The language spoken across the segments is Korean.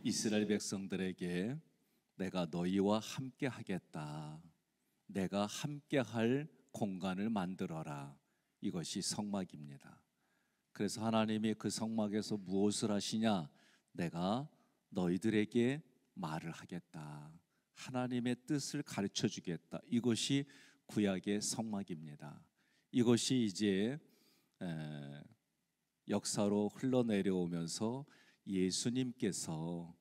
이스라엘 백성들에게 내가 너희와 함께 하겠다, 내가 함께 할 공간을 만들어라, 이것이 성막입니다. 그래서 하나님이 그 성막에서 무엇을 하시냐? 내가 너희들에게 말을 하겠다, 하나님의 뜻을 가르쳐 주겠다. 이것이 구약의 성막입니다. 이것이 이제 역사로 흘러내려오면서 예수님께서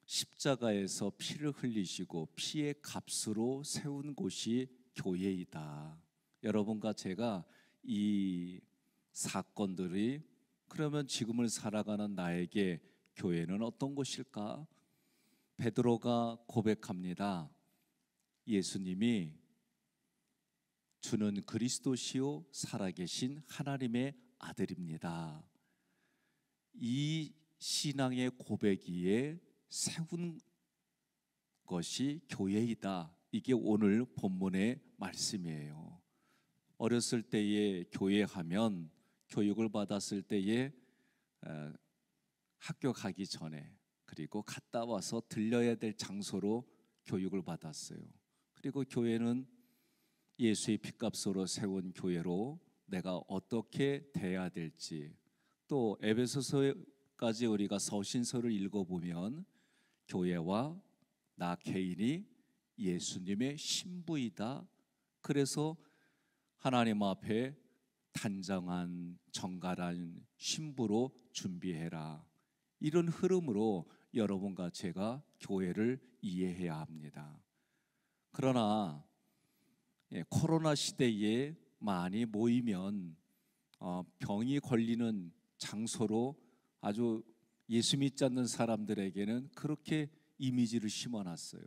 십자가에서 피를 흘리시고 피의 값으로 세운 곳이 교회이다. 여러분과 제가 이 사건들이 그러면 지금을 살아가는 나에게 교회는 어떤 곳일까? 베드로가 고백합니다. 예수님이 주는 그리스도시요 살아계신 하나님의 아들입니다. 이 신앙의 고백위에 세운 것이 교회이다. 이게 오늘 본문의 말씀이에요. 어렸을 때에 교회하면, 교육을 받았을 때에 학교 가기 전에, 그리고 갔다 와서 들려야 될 장소로 교육을 받았어요. 그리고 교회는 예수의 피값으로 세운 교회로 내가 어떻게 대해야 될지, 또 에베소서까지 우리가 서신서를 읽어보면 교회와 나 개인이 예수님의 신부이다. 그래서 하나님 앞에 단정한 정갈한 신부로 준비해라. 이런 흐름으로 여러분과 제가 교회를 이해해야 합니다. 그러나 코로나 시대에 많이 모이면 병이 걸리는 장소로 아주 예수 믿지 않는 사람들에게는 그렇게 이미지를 심어놨어요.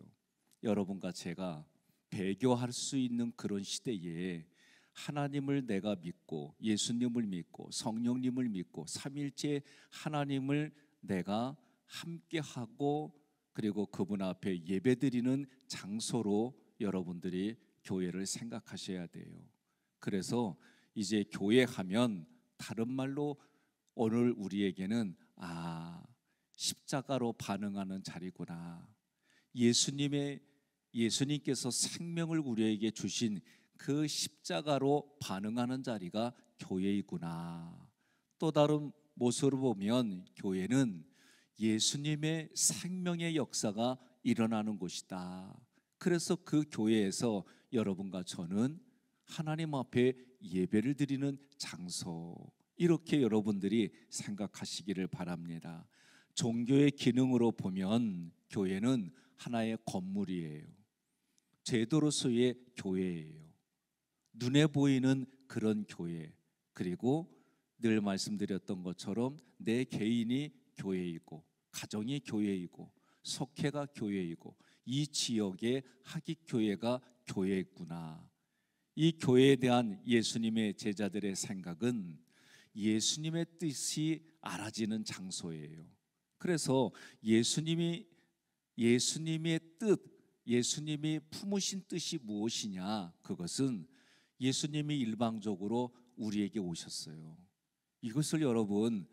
여러분과 제가 배교할 수 있는 그런 시대에 하나님을 내가 믿고, 예수님을 믿고, 성령님을 믿고, 삼일째 하나님을 내가 함께하고, 그리고 그분 앞에 예배드리는 장소로 여러분들이 교회를 생각하셔야 돼요. 그래서 이제 교회하면 다른 말로 오늘 우리에게는 십자가로 반응하는 자리구나, 예수님께서 생명을 우리에게 주신 그 십자가로 반응하는 자리가 교회이구나. 또 다른 모습으로 보면 교회는 예수님의 생명의 역사가 일어나는 곳이다. 그래서 그 교회에서 여러분과 저는 하나님 앞에 예배를 드리는 장소, 이렇게 여러분들이 생각하시기를 바랍니다. 종교의 기능으로 보면 교회는 하나의 건물이에요. 제도로서의 교회예요. 눈에 보이는 그런 교회, 그리고 늘 말씀드렸던 것처럼 내 개인이 교회이고, 가정이 교회이고, 속회가 교회이고, 이 지역의 학익교회가 교회구나. 이 교회에 대한 예수님의 제자들의 생각은 예수님의 뜻이 알아지는 장소예요. 그래서 예수님의 뜻, 예수님이 품으신 뜻이 무엇이냐? 그것은 예수님이 일방적으로 우리에게 오셨어요. 이것을 여러분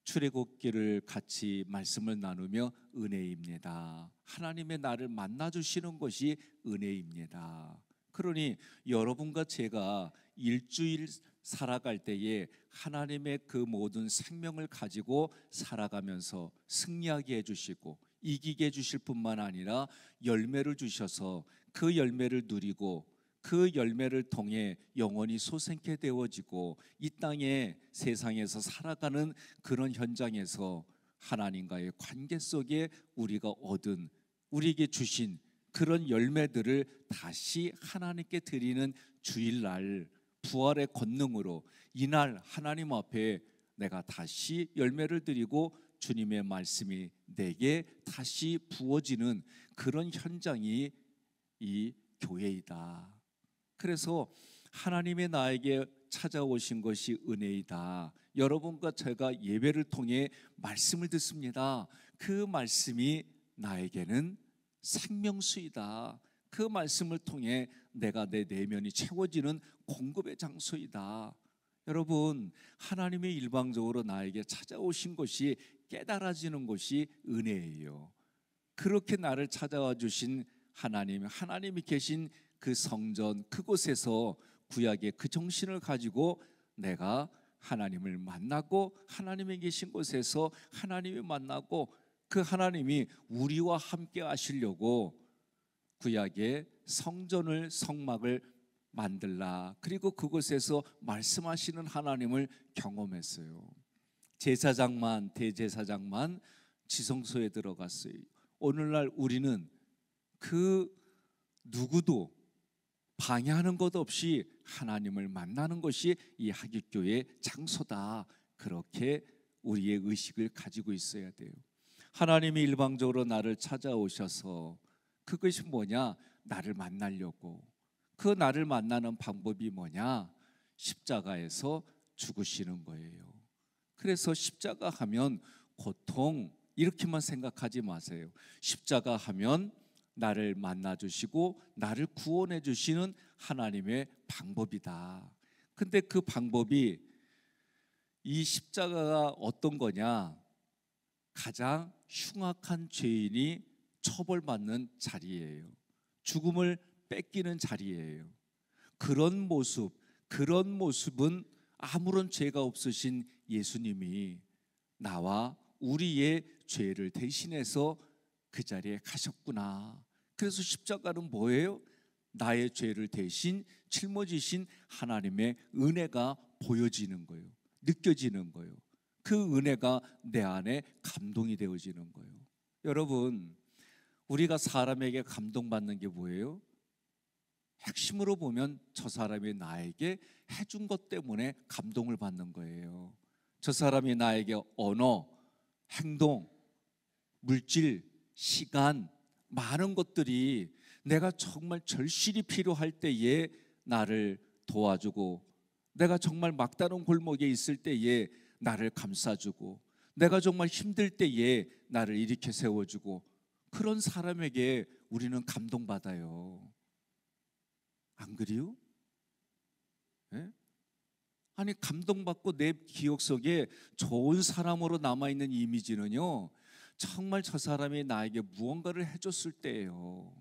출애굽기를 같이 말씀을 나누며 은혜입니다. 하나님의 나를 만나주시는 것이 은혜입니다. 그러니 여러분과 제가 일주일 살아갈 때에 하나님의 그 모든 생명을 가지고 살아가면서 승리하게 해주시고 이기게 해주실 뿐만 아니라 열매를 주셔서 그 열매를 누리고 그 열매를 통해 영원히 소생케 되어지고 이 땅에 세상에서 살아가는 그런 현장에서 하나님과의 관계 속에 우리가 얻은, 우리에게 주신 그런 열매들을 다시 하나님께 드리는 주일날 부활의 권능으로 이날 하나님 앞에 내가 다시 열매를 드리고 주님의 말씀이 내게 다시 부어지는 그런 현장이 이 교회이다. 그래서 하나님의 나에게 찾아오신 것이 은혜이다. 여러분과 제가 예배를 통해 말씀을 듣습니다. 그 말씀이 나에게는 생명수이다. 그 말씀을 통해 내가 내 내면이 채워지는 공급의 장소이다. 여러분, 하나님이 일방적으로 나에게 찾아오신 것이 깨달아지는 것이 은혜예요. 그렇게 나를 찾아와 주신 하나님이 계신 그 성전 그곳에서 구약의 그 정신을 가지고 내가 하나님을 만나고, 하나님이 계신 곳에서 하나님이 만나고, 그 하나님이 우리와 함께 하시려고 구약의 성전을, 성막을 만들라, 그리고 그곳에서 말씀하시는 하나님을 경험했어요. 제사장만, 대제사장만 지성소에 들어갔어요. 오늘날 우리는 그 누구도 방해하는 것 없이 하나님을 만나는 것이 이 하객교의 장소다, 그렇게 우리의 의식을 가지고 있어야 돼요. 하나님이 일방적으로 나를 찾아오셔서 그것이 뭐냐? 나를 만나려고. 그 나를 만나는 방법이 뭐냐? 십자가에서 죽으시는 거예요. 그래서 십자가 하면 고통, 이렇게만 생각하지 마세요. 십자가 하면 나를 만나주시고 나를 구원해 주시는 하나님의 방법이다. 근데 그 방법이, 이 십자가가 어떤 거냐? 가장 흉악한 죄인이 처벌받는 자리예요. 죽음을 뺏기는 자리예요. 그런 모습은 아무런 죄가 없으신 예수님이 나와 우리의 죄를 대신해서 그 자리에 가셨구나. 그래서 십자가는 뭐예요? 나의 죄를 대신 짊어지신 하나님의 은혜가 보여지는 거예요. 느껴지는 거예요. 그 은혜가 내 안에 감동이 되어지는 거예요. 여러분, 우리가 사람에게 감동받는 게 뭐예요? 핵심으로 보면 저 사람이 나에게 해준 것 때문에 감동을 받는 거예요. 저 사람이 나에게 언어, 행동, 물질, 시간, 많은 것들이 내가 정말 절실히 필요할 때에 나를 도와주고, 내가 정말 막다른 골목에 있을 때에 나를 감싸주고, 내가 정말 힘들 때에 나를 일으켜 세워주고, 그런 사람에게 우리는 감동받아요. 안 그래요? 네? 아니, 감동받고 내 기억 속에 좋은 사람으로 남아있는 이미지는요, 정말 저 사람이 나에게 무언가를 해줬을 때예요.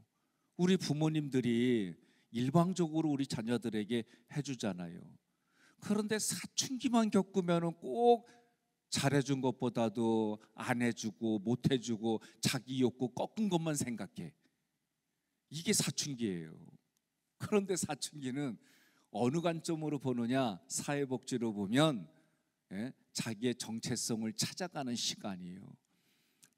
우리 부모님들이 일방적으로 우리 자녀들에게 해주잖아요. 그런데 사춘기만 겪으면 꼭 잘해준 것보다도 안 해주고 못 해주고 자기 욕구 꺾은 것만 생각해. 이게 사춘기예요. 그런데 사춘기는 어느 관점으로 보느냐? 사회복지로 보면 자기의 정체성을 찾아가는 시간이에요.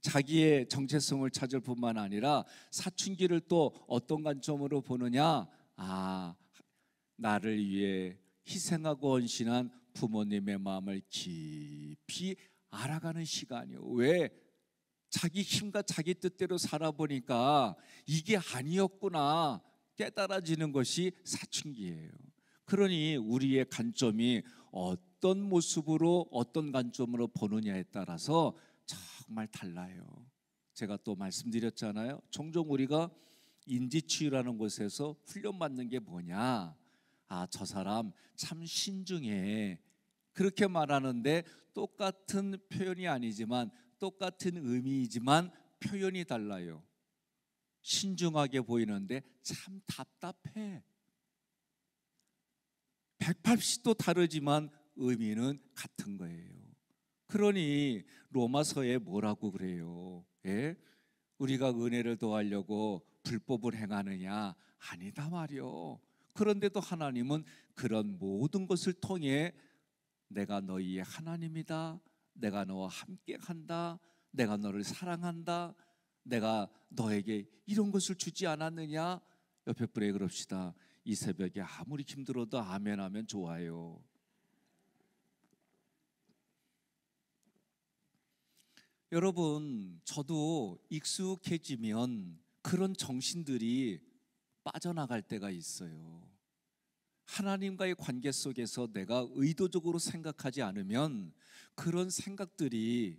자기의 정체성을 찾을 뿐만 아니라 사춘기를 또 어떤 관점으로 보느냐? 나를 위해 희생하고 헌신한 부모님의 마음을 깊이 알아가는 시간이요. 왜? 자기 힘과 자기 뜻대로 살아보니까 이게 아니었구나 깨달아지는 것이 사춘기예요. 그러니 우리의 관점이 어떤 모습으로, 어떤 관점으로 보느냐에 따라서 정말 달라요. 제가 또 말씀드렸잖아요. 종종 우리가 인지치유라는 곳에서 훈련받는 게 뭐냐? 저 사람 참 신중해. 그렇게 말하는데 똑같은 표현이 아니지만, 똑같은 의미이지만 표현이 달라요. 신중하게 보이는데 참 답답해. 180도 다르지만 의미는 같은 거예요. 그러니 로마서에 뭐라고 그래요? 우리가 은혜를 더하려고 불법을 행하느냐? 아니다 말이요. 그런데도 하나님은 그런 모든 것을 통해 내가 너희의 하나님이다, 내가 너와 함께 한다, 내가 너를 사랑한다, 내가 너에게 이런 것을 주지 않았느냐? 옆에 분에게 그럽시다. 이 새벽에 아무리 힘들어도 아멘 하면 좋아요. 여러분, 저도 익숙해지면 그런 정신들이 빠져나갈 때가 있어요. 하나님과의 관계 속에서 내가 의도적으로 생각하지 않으면 그런 생각들이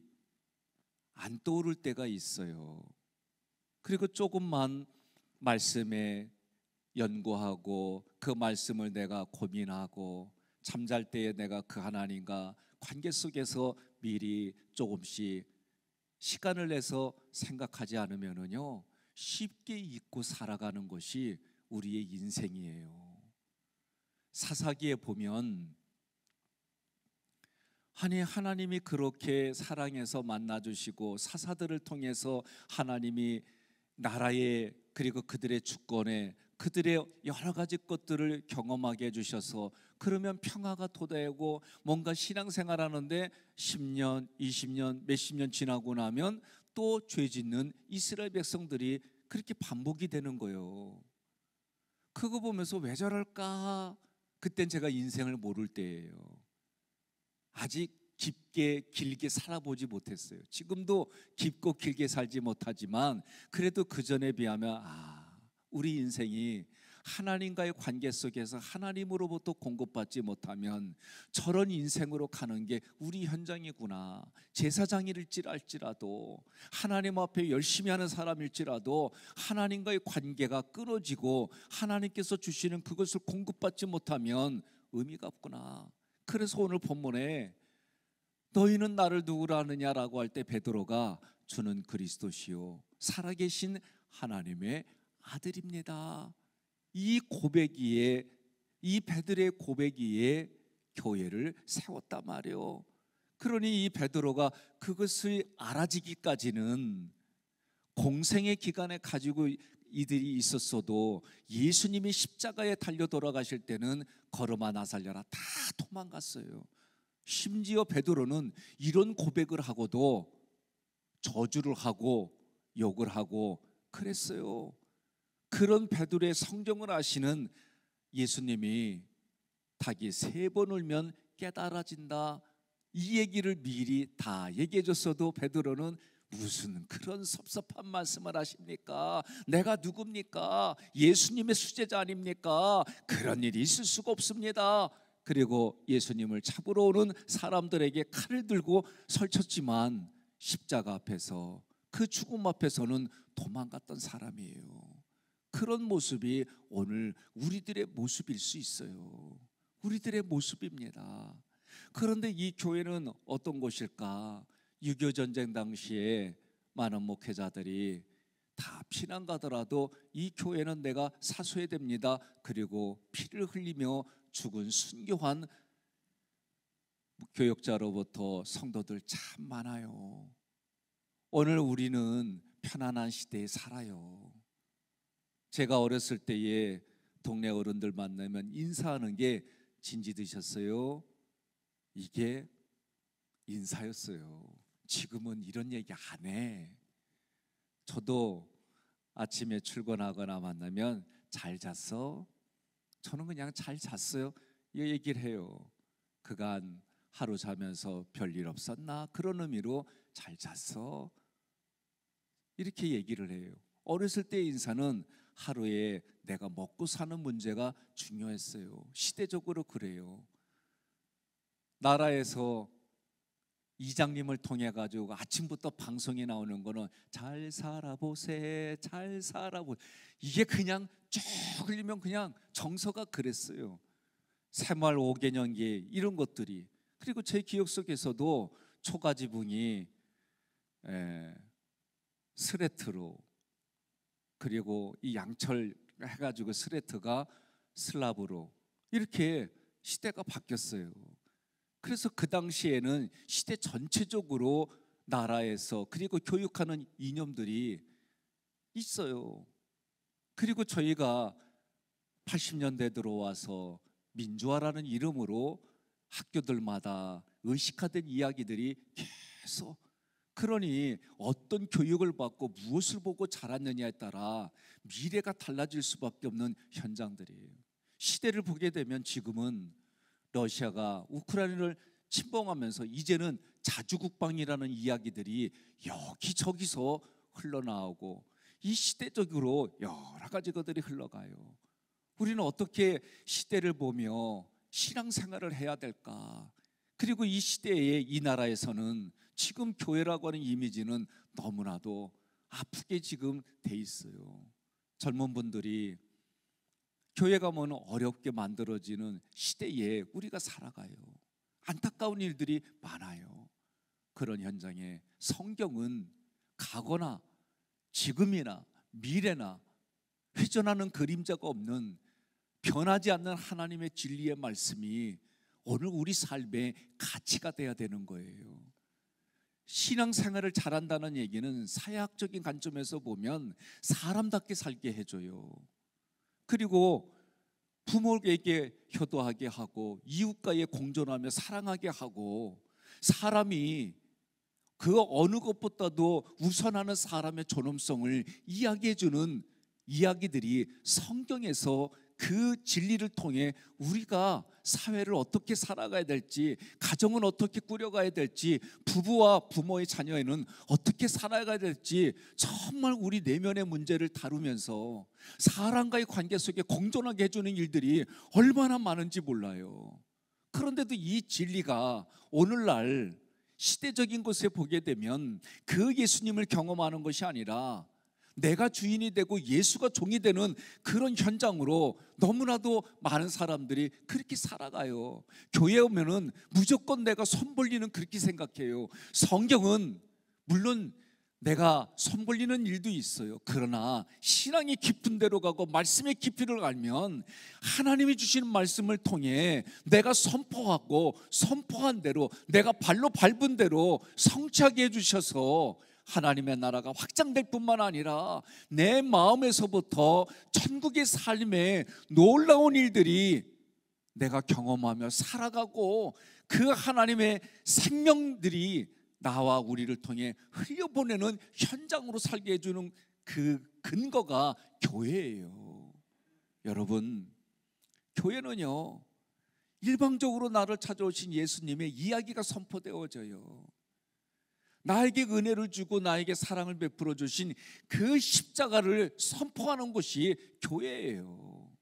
안 떠오를 때가 있어요. 그리고 조금만 말씀에 연구하고 그 말씀을 내가 고민하고 잠잘 때에 내가 그 하나님과 관계 속에서 미리 조금씩 시간을 내서 생각하지 않으면은요, 쉽게 잊고 살아가는 것이 우리의 인생이에요. 사사기에 보면 하나님이 그렇게 사랑해서 만나주시고 사사들을 통해서 하나님이 나라에 그리고 그들의 주권에 그들의 여러 가지 것들을 경험하게 해주셔서 그러면 평화가 돋아오고 뭔가 신앙생활하는데 10년, 20년, 몇십 년 지나고 나면 또 죄 짓는 이스라엘 백성들이 그렇게 반복이 되는 거예요. 그거 보면서 왜 저럴까? 그땐 제가 인생을 모를 때예요. 아직 깊게 길게 살아보지 못했어요. 지금도 깊고 길게 살지 못하지만 그래도 그 전에 비하면 우리 인생이 하나님과의 관계 속에서 하나님으로부터 공급받지 못하면 저런 인생으로 가는 게 우리 현장이구나. 제사장일지라도 하나님 앞에 열심히 하는 사람일지라도 하나님과의 관계가 끊어지고 하나님께서 주시는 그것을 공급받지 못하면 의미가 없구나. 그래서 오늘 본문에 너희는 나를 누구라 하느냐라고 할 때 베드로가 주는 그리스도시요 살아계신 하나님의 아들입니다. 이 고백이에, 이 베드로의 고백이에 교회를 세웠단 말이에요. 그러니 이 베드로가 그것을 알아지기까지는 공생의 기간에 가지고 이들이 있었어도 예수님이 십자가에 달려 돌아가실 때는 걸음아 나 살려라 다 도망갔어요. 심지어 베드로는 이런 고백을 하고도 저주를 하고 욕을 하고 그랬어요. 그런 베드로의 성경을 아시는 예수님이 닭이 3번 울면 깨달아진다, 이 얘기를 미리 다 얘기해 줬어도 베드로는 무슨 그런 섭섭한 말씀을 하십니까? 내가 누굽니까? 예수님의 수제자 아닙니까? 그런 일이 있을 수가 없습니다. 그리고 예수님을 잡으러 오는 사람들에게 칼을 들고 설쳤지만 십자가 앞에서 그 죽음 앞에서는 도망갔던 사람이에요. 그런 모습이 오늘 우리들의 모습일 수 있어요. 우리들의 모습입니다. 그런데 이 교회는 어떤 곳일까? 6.25 전쟁 당시에 많은 목회자들이 다 피난 가더라도 이 교회는 내가 사수해야 됩니다. 그리고 피를 흘리며 죽은 순교한 교역자로부터 성도들 참 많아요. 오늘 우리는 편안한 시대에 살아요. 제가 어렸을 때에 동네 어른들 만나면 인사하는 게 진지 드셨어요? 이게 인사였어요. 지금은 이런 얘기 안 해. 저도 아침에 출근하거나 만나면 잘 잤어? 저는 그냥 잘 잤어요. 이 얘기를 해요. 그간 하루 자면서 별일 없었나? 그런 의미로 잘 잤어? 이렇게 얘기를 해요. 어렸을 때 인사는 하루에 내가 먹고 사는 문제가 중요했어요. 시대적으로 그래요. 나라에서 이장님을 통해 가지고 아침부터 방송에 나오는 거는 잘 살아보세, 잘 살아보. 이게 그냥 쭉 흘리면 그냥 정서가 그랬어요. 새마을 5개년기 이런 것들이. 그리고 제 기억 속에서도 초가지붕이 스레트로, 그리고 이 양철 해가지고 스레트가 슬라브로 이렇게 시대가 바뀌었어요. 그래서 그 당시에는 시대 전체적으로 나라에서 그리고 교육하는 이념들이 있어요. 그리고 저희가 80년대 들어와서 민주화라는 이름으로 학교들마다 의식화된 이야기들이 계속, 그러니 어떤 교육을 받고 무엇을 보고 자랐느냐에 따라 미래가 달라질 수밖에 없는 현장들이에요. 시대를 보게 되면 지금은 러시아가 우크라이나를 침범하면서 이제는 자주국방이라는 이야기들이 여기저기서 흘러나오고 이 시대적으로 여러 가지 것들이 흘러가요. 우리는 어떻게 시대를 보며 신앙생활을 해야 될까? 그리고 이 시대에 이 나라에서는 지금 교회라고 하는 이미지는 너무나도 아프게 지금 돼 있어요. 젊은 분들이 교회 가면 어렵게 만들어지는 시대에 우리가 살아가요. 안타까운 일들이 많아요. 그런 현장에 성경은 과거나 지금이나 미래나 회전하는 그림자가 없는 변하지 않는 하나님의 진리의 말씀이 오늘 우리 삶의 가치가 돼야 되는 거예요. 신앙생활을 잘한다는 얘기는 사회학적인 관점에서 보면 사람답게 살게 해줘요. 그리고 부모에게 효도하게 하고 이웃과의 공존하며 사랑하게 하고, 사람이 그 어느 것보다도 우선하는 사람의 존엄성을 이야기해주는 이야기들이 성경에서 그 진리를 통해 우리가 사회를 어떻게 살아가야 될지, 가정은 어떻게 꾸려가야 될지, 부부와 부모의 자녀에는 어떻게 살아가야 될지 정말 우리 내면의 문제를 다루면서 사람과의 관계 속에 공존하게 해주는 일들이 얼마나 많은지 몰라요. 그런데도 이 진리가 오늘날 시대적인 곳에 보게 되면 그 예수님을 경험하는 것이 아니라 내가 주인이 되고 예수가 종이 되는 그런 현장으로 너무나도 많은 사람들이 그렇게 살아가요. 교회 오면은 무조건 내가 손 벌리는 그렇게 생각해요. 성경은 물론 내가 손 벌리는 일도 있어요. 그러나 신앙이 깊은 데로 가고 말씀의 깊이를 알면 하나님이 주시는 말씀을 통해 내가 선포하고 선포한 대로, 내가 발로 밟은 대로 성취하게 해주셔서 하나님의 나라가 확장될 뿐만 아니라 내 마음에서부터 천국의 삶에 놀라운 일들이 내가 경험하며 살아가고, 그 하나님의 생명들이 나와 우리를 통해 흘려보내는 현장으로 살게 해주는 그 근거가 교회예요. 여러분, 교회는요, 일방적으로 나를 찾아오신 예수님의 이야기가 선포되어져요. 나에게 은혜를 주고 나에게 사랑을 베풀어 주신 그 십자가를 선포하는 것이 교회예요.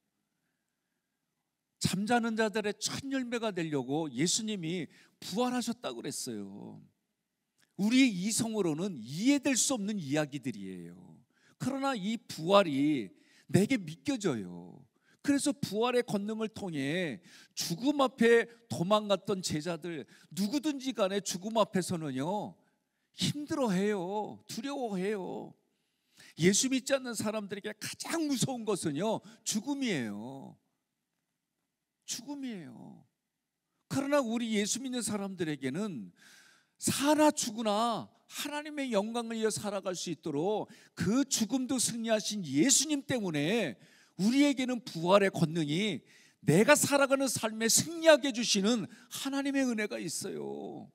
잠자는 자들의 첫 열매가 되려고 예수님이 부활하셨다고 그랬어요. 우리의 이성으로는 이해될 수 없는 이야기들이에요. 그러나 이 부활이 내게 믿겨져요. 그래서 부활의 권능을 통해 죽음 앞에 도망갔던 제자들, 누구든지 간에 죽음 앞에서는요 힘들어해요. 두려워해요. 예수 믿지 않는 사람들에게 가장 무서운 것은요 죽음이에요. 죽음이에요. 그러나 우리 예수 믿는 사람들에게는 사나 죽으나 하나님의 영광을 위해 살아갈 수 있도록 그 죽음도 승리하신 예수님 때문에 우리에게는 부활의 권능이 내가 살아가는 삶에 승리하게 해주시는 하나님의 은혜가 있어요.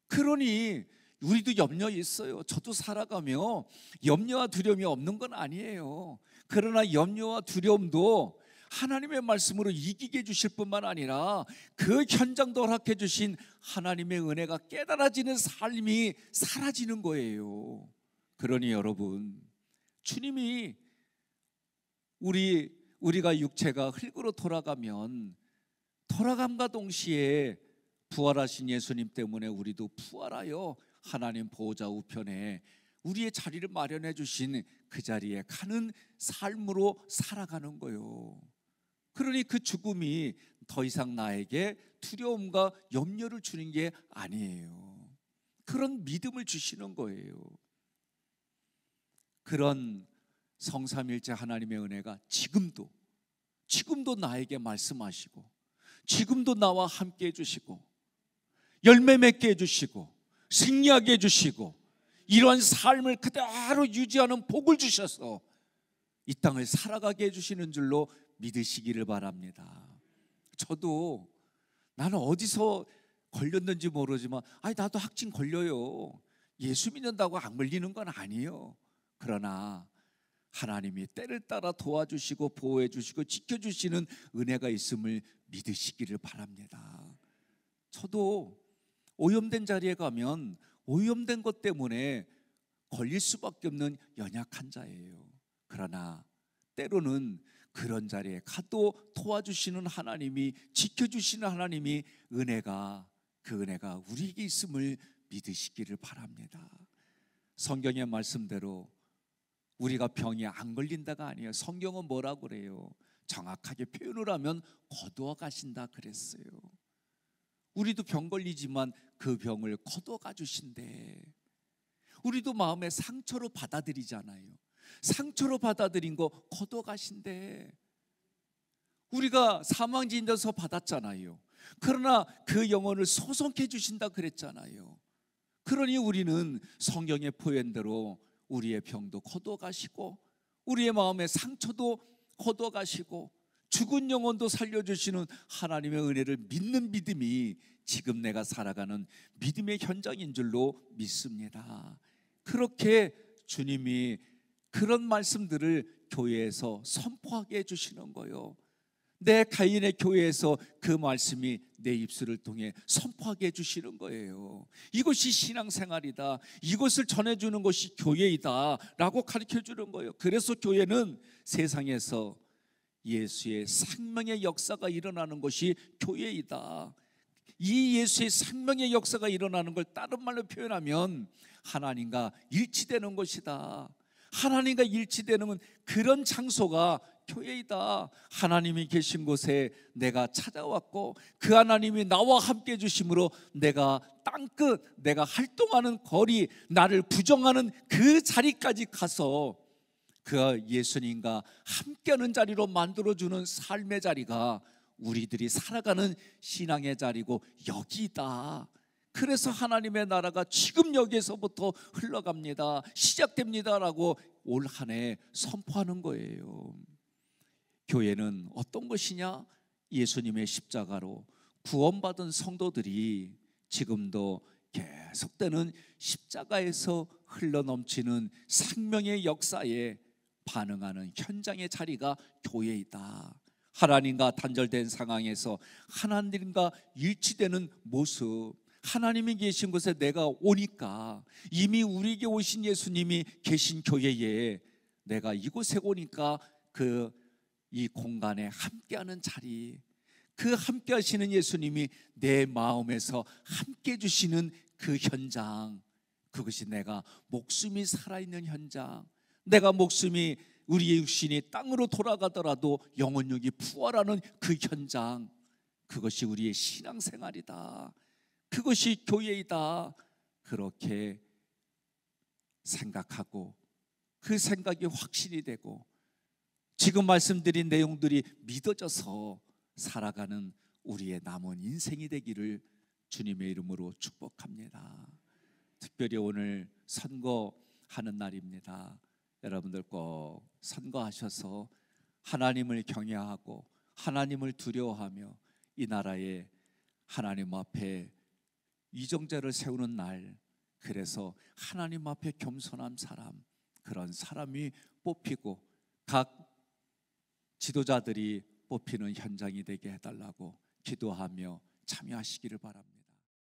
그러니 우리도 염려 있어요. 저도 살아가며 염려와 두려움이 없는 건 아니에요. 그러나 염려와 두려움도 하나님의 말씀으로 이기게 해주실 뿐만 아니라 그 현장도 허락해 주신 하나님의 은혜가 깨달아지는 삶이 사라지는 거예요. 그러니 여러분, 주님이 우리가 육체가 흙으로 돌아가면 돌아감과 동시에 부활하신 예수님 때문에 우리도 부활하여 하나님 보호자 우편에 우리의 자리를 마련해 주신 그 자리에 가는 삶으로 살아가는 거예요. 그러니 그 죽음이 더 이상 나에게 두려움과 염려를 주는 게 아니에요. 그런 믿음을 주시는 거예요. 그런 성삼일체 하나님의 은혜가 지금도 나에게 말씀하시고, 지금도 나와 함께 해주시고, 열매 맺게 해주시고, 승리하게 해주시고, 이러한 삶을 그대로 유지하는 복을 주셔서 이 땅을 살아가게 해주시는 줄로 믿으시기를 바랍니다. 저도 나는 어디서 걸렸는지 모르지만 나도 확진 걸려요. 예수 믿는다고 안 걸리는 건 아니에요. 그러나 하나님이 때를 따라 도와주시고 보호해 주시고 지켜주시는 은혜가 있음을 믿으시기를 바랍니다. 저도 오염된 자리에 가면 오염된 것 때문에 걸릴 수밖에 없는 연약한 자예요. 그러나 때로는 그런 자리에 가도 도와주시는 하나님이, 지켜주시는 하나님이 그 은혜가 우리에게 있음을 믿으시기를 바랍니다. 성경의 말씀대로 우리가 병이 안 걸린다가 아니에요. 성경은 뭐라고 그래요? 정확하게 표현을 하면 거두어 가신다 그랬어요. 우리도 병 걸리지만 그 병을 거둬가 주신대. 우리도 마음의 상처로 받아들이잖아요. 상처로 받아들인 거 거둬가신대. 우리가 사망진단서 받았잖아요. 그러나 그 영혼을 소송해 주신다 그랬잖아요. 그러니 우리는 성경의 표현대로 우리의 병도 거둬가시고 우리의 마음의 상처도 거둬가시고 죽은 영혼도 살려주시는 하나님의 은혜를 믿는 믿음이 지금 내가 살아가는 믿음의 현장인 줄로 믿습니다. 그렇게 주님이 그런 말씀들을 교회에서 선포하게 해주시는 거예요. 내 가인의 교회에서 그 말씀이 내 입술을 통해 선포하게 해주시는 거예요. 이것이 신앙생활이다, 이것을 전해주는 것이 교회이다 라고 가르쳐주는 거예요. 그래서 교회는 세상에서 예수의 생명의 역사가 일어나는 것이 교회이다. 이 예수의 생명의 역사가 일어나는 걸 다른 말로 표현하면 하나님과 일치되는 것이다. 하나님과 일치되는 그런 장소가 교회이다. 하나님이 계신 곳에 내가 찾아왔고 그 하나님이 나와 함께 해주심으로 내가 땅끝, 내가 활동하는 거리, 나를 부정하는 그 자리까지 가서 그 예수님과 함께하는 자리로 만들어주는 삶의 자리가 우리들이 살아가는 신앙의 자리고 여기다. 그래서 하나님의 나라가 지금 여기에서부터 흘러갑니다, 시작됩니다라고 올 한 해 선포하는 거예요. 교회는 어떤 것이냐? 예수님의 십자가로 구원받은 성도들이 지금도 계속되는 십자가에서 흘러넘치는 생명의 역사에 반응하는 현장의 자리가 교회이다. 하나님과 단절된 상황에서 하나님과 일치되는 모습, 하나님이 계신 곳에 내가 오니까, 이미 우리에게 오신 예수님이 계신 교회에 내가 이곳에 오니까 이 공간에 함께하는 자리, 그 함께 하시는 예수님이 내 마음에서 함께 해주시는 그 현장, 그것이 내가 목숨이 살아있는 현장, 내가 목숨이 우리의 육신이 땅으로 돌아가더라도 영혼력이 부활하는 그 현장, 그것이 우리의 신앙생활이다. 그것이 교회이다. 그렇게 생각하고 그 생각이 확신이 되고 지금 말씀드린 내용들이 믿어져서 살아가는 우리의 남은 인생이 되기를 주님의 이름으로 축복합니다. 특별히 오늘 선거하는 날입니다. 여러분들 꼭 선거하셔서 하나님을 경외하고 하나님을 두려워하며 이 나라에 하나님 앞에 위정자를 세우는 날, 그래서 하나님 앞에 겸손한 사람, 그런 사람이 뽑히고 각 지도자들이 뽑히는 현장이 되게 해달라고 기도하며 참여하시기를 바랍니다.